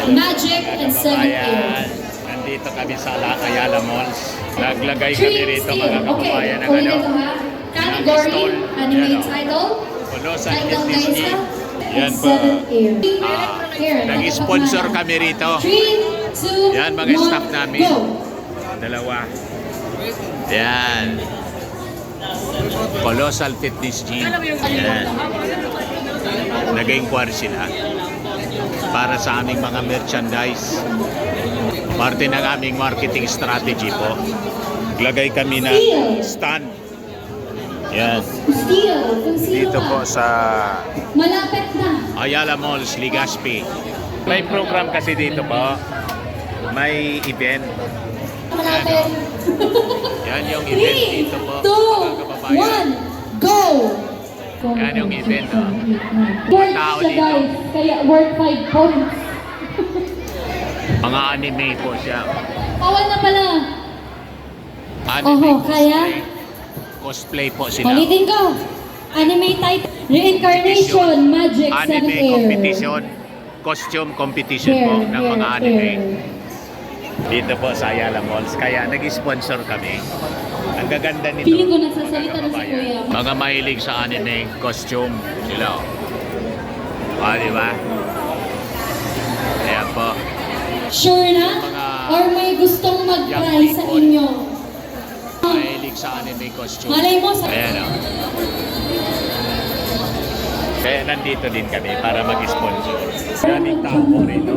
Magic, and 7 Air. Nandito kami sa Ayala Malls. Naglagay kami rito mga kababayan ng ulit ito ha. Category, anime title, Colossal title Fitness guys Gym. ha, Yan and po. 7 Air. Nag-sponsor kami rito. 3, 2, Yan mga 1, staff namin. go! Dalawa. Yan. Colossal Fitness Gym. Yan. Nag-inquire sila para sa aming mga merchandise. Parte ng aming marketing strategy po. Lagay kami ng stand. Yan. Dito po sa Malapit na. Ayala Malls, Legazpi. May program kasi dito po. May event. Malapit. Yan yung event dito po. 3, 2, 1, go! Yan yung event. Oh. Worth Tao siya dito. guys, kaya worth 5 points. Mga anime po siya. Bawal na pala. Anime Oho, kaya? cosplay po sila. Ulitin ko. Anime title, Reincarnation, Magic, 7 Anime Air. competition. Costume competition po ng mga anime. Dito po sa Ayala Malls. Kaya nag-sponsor kami. Ang gaganda nito. Feeling ko nagsasalita na si Kuya. Mga mahilig sa anime costume sila. Di ba? Ayan po. Sure na? Or may gustong mag-try sa inyo? Mahilig sa anime costume. Malay mo sa... Ayan o. Kaya nandito din kami para mag-sponsor. Daming tao po rito.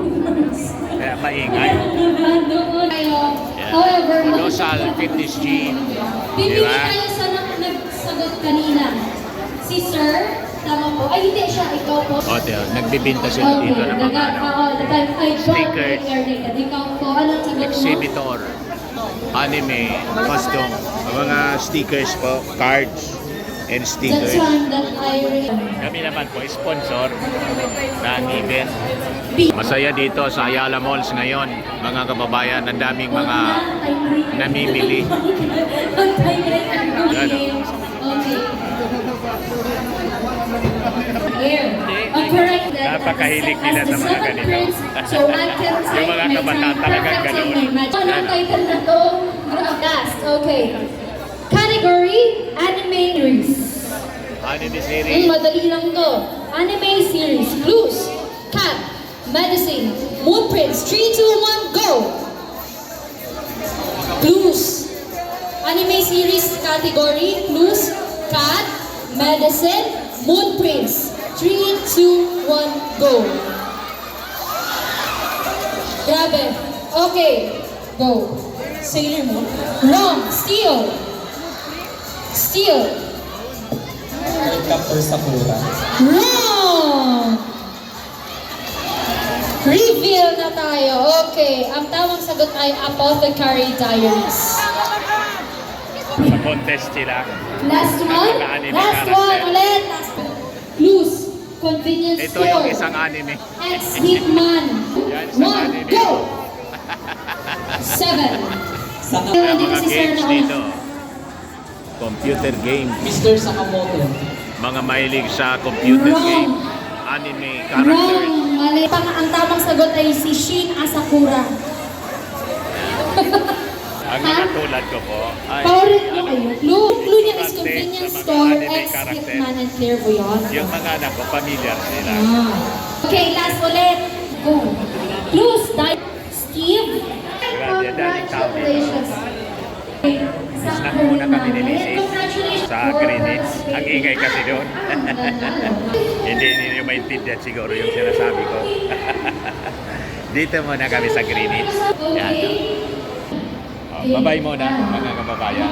Kaya maingay. Doon kayo. However, Colossal Fitness Gym. Pipili Diba? kayo sa nagsagot kanina. Si Sir, tama po. Ay, hindi siya. Ikaw po. O, nagbibinta sila dito ng mga stickers, Ikaw po. Anong sagot mo? exhibitor, anime, costume, mga stickers po, cards, and That's stickers. one that I read. Kami naman po, sponsor ng event. Masaya dito sa Ayala Malls ngayon, mga kababayan, ang daming mga namimili. Okay. Here. Ang correct then, Napakahilig nila as the sa mga seventh ganito. prince, so I can say Yung mga may kabataan talagang perfect ganun. in my match. Anong title na to? Broadcast. Okay. Category, anime series. Anime series. Madali lang to. Anime series. Clues. Cat. Medicine. Moon Prince. 3, 2, 1, go! Clues. Anime series category. Clues. Cat. Medicine. Moon Prince. 3, 2, 1, go! Grabe. Okay. Go. Sailor Moon. Wrong. Steel. Steel. Captor Sakura. Wrong! Reveal na tayo. Okay. Ang tamang sagot ay Apothecary Diaries. Sa contest sila. Last one. Anime Last character. one ulit. Clues. Convenience Ito store. yung isang anime. Ex-Hitman. Yan, isang 1, anime. go! 7. Saka Kaya Dito mga si Sir games na dito. Computer game. Mr. Sakamoto. Mga mahilig sa computer Wrong. game. Anime characters. Wrong. Mali. Ang tamang sagot ay si Shin Asakura. Ang mga tulad ko po ay Paulit mo kayo. Clue niya is Context convenience sa mga store, anime character. ex-Hitman, and clairvoyant. yung mga anak ko, familiar sila. Okay, last ulit. Go. Clues. Steve. Grabe, daming tao dito. Congratulations. Snack muna kami ni Mrs. Congratulations. Sa Greenwich. Ang ingay kasi doon. Hindi niyo maintindihan siguro yung sinasabi ko. Dito muna kami sa Greenwich. Yan. Okay. Bye-bye muna mga kababayan.